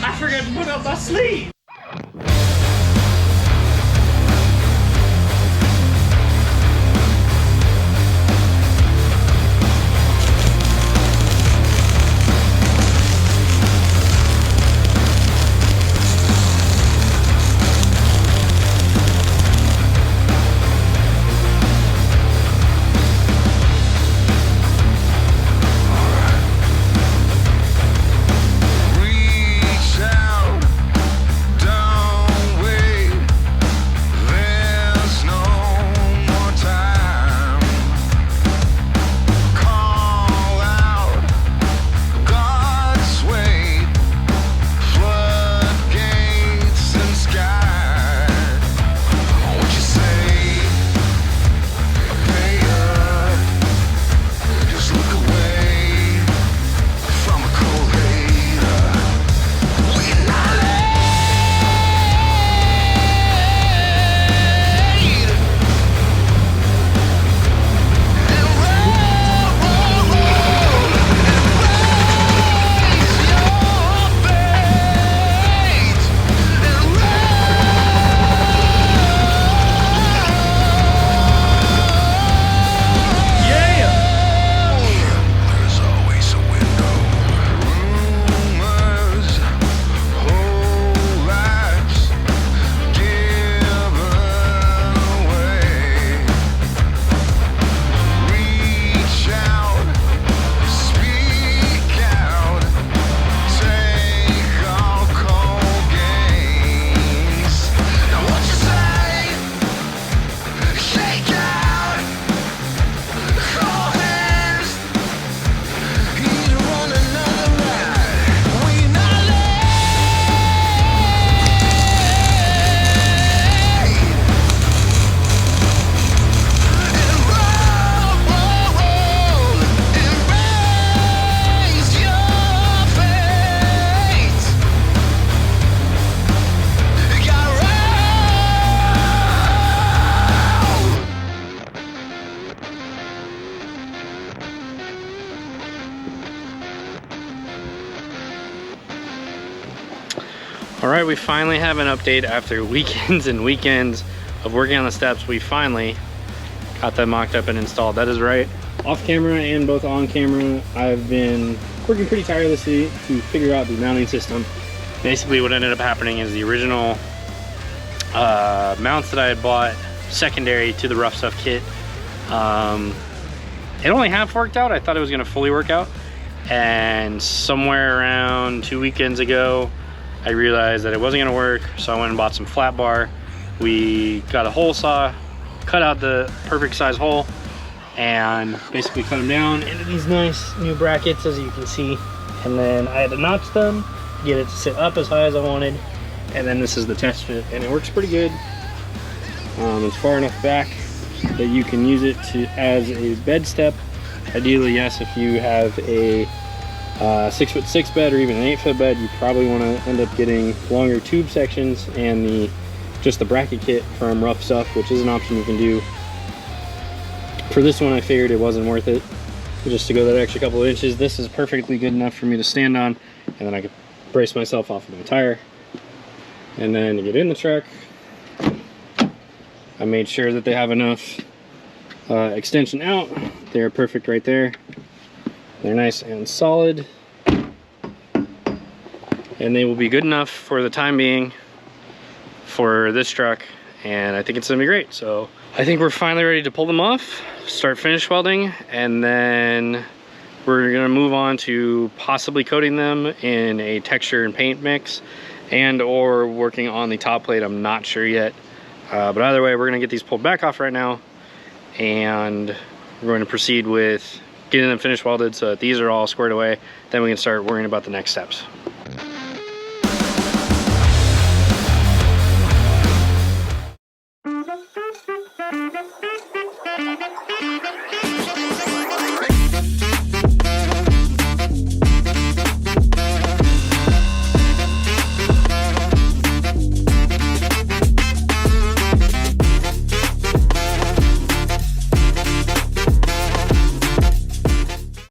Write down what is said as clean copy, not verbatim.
I forgot to put up my sleeve. All right, we finally have an update after weekends and weekends of working on the steps. We finally got that mocked up and installed. That is right. Off camera and both on camera, I've been working pretty tirelessly to figure out the mounting system. Basically what ended up happening is the original mounts that I had bought secondary to the rough stuff kit, it only half worked out. I thought it was gonna fully work out. And somewhere around 2 weekends ago, I realized that it wasn't gonna work, so I went and bought some flat bar. We got a hole saw, cut out the perfect size hole, and basically cut them down into these nice new brackets, as you can see. And then I had to notch them, get it to sit up as high as I wanted, and then this is the test fit, and it works pretty good. It's far enough back that you can use it as a bed step. Ideally, yes, if you have a 6'6" bed or even an 8-foot bed, you probably want to end up getting longer tube sections and just the bracket kit from Rough Stuff, which is an option you can do. For this one, I figured it wasn't worth it just to go that extra couple of inches. This is perfectly good enough for me to stand on, and then I could brace myself off of my tire. And then to get in the truck, I made sure that they have enough extension out. They're perfect right there. They're nice and solid, and they will be good enough for the time being for this truck, and I think it's gonna be great. So I think we're finally ready to pull them off, start finish welding, and then we're gonna move on to possibly coating them in a texture and paint mix, and or working on the top plate. I'm not sure yet, but either way, we're gonna get these pulled back off right now, and we're going to proceed with getting them finished welded so that these are all squared away. Then we can start worrying about the next steps.